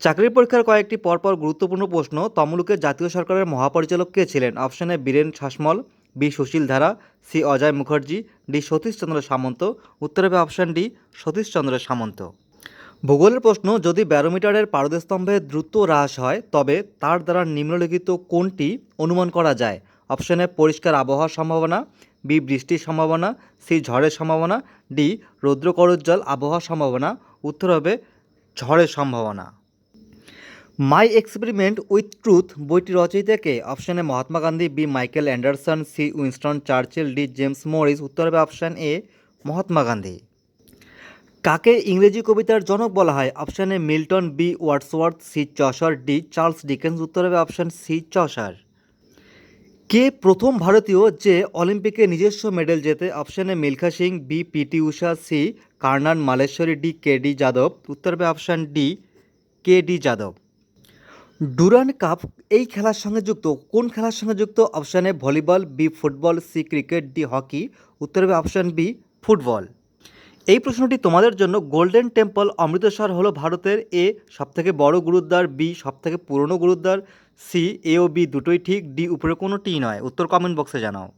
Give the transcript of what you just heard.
চাকরির পরীক্ষার কয়েকটি পরপর গুরুত্বপূর্ণ প্রশ্ন। তমলুকের জাতীয় সরকারের মহাপরিচালক কে ছিলেন? Option A Biren Sasmal, B Sushil Dhara, C Ajay Mukherjee, D Satishchandra Samanta. উত্তর হবে অপশন ডি সতীশচন্দ্র সামন্ত। ভূগোলের প্রশ্ন, যদি ব্যারোমিটারের পারদস্তম্ভে দ্রুত হ্রাস হয় তবে তার দ্বারা নিম্নলিখিত কোনটি অনুমান করা যায়? অপশন এ পরিষ্কার আবহাওয়ার সম্ভাবনা, বি বৃষ্টির সম্ভাবনা, সি ঝড়ের সম্ভাবনা, ডি রৌদ্রকরোজ্জ্বল আবহাওয়ার সম্ভাবনা। উত্তর হবে ঝড়ের সম্ভাবনা। মাই এক্সপেরিমেন্ট উইথ ট্রুথ বইটি রচয়িতা কে? Option A Mahatma Gandhi, B Michael Anderson, C Winston Churchill, D James Morris. উত্তর হবে অপশন এ মহাত্মা গান্ধী। কাকে ইংরেজি কবিতার জনক বলা হয়? Option A Milton, B Wordsworth, C Chaucer, D Charles Dickens. উত্তর হবে অপশন সি চসার। কে প্রথম ভারতীয় যে অলিম্পিকে নিজস্ব মেডেল জেতে? Option A Milkha Singh, B PT Usha, C Karnam Malleswari, D K D যাদব। উত্তর হবে অপশন ডি কে ডি যাদব। ডুরান্ড কাপ এই খেলার সঙ্গে যুক্ত কোন খেলার সঙ্গে যুক্ত? Option A volleyball, B football, C cricket, D hockey. উত্তর হবে অপশন বি ফুটবল। এই প্রশ্নটি তোমাদের জন্য। গোল্ডেন টেম্পল অমৃতসর হলো ভারতের এ সবথেকে বড় গুরুদ্বার, বি সবথেকে পুরনো গুরুদ্বার, সি এ ও বি দুটোই ঠিক, ডি উপরে কোনোটিই নয়। উত্তর কমেন্ট বক্সে জানাও।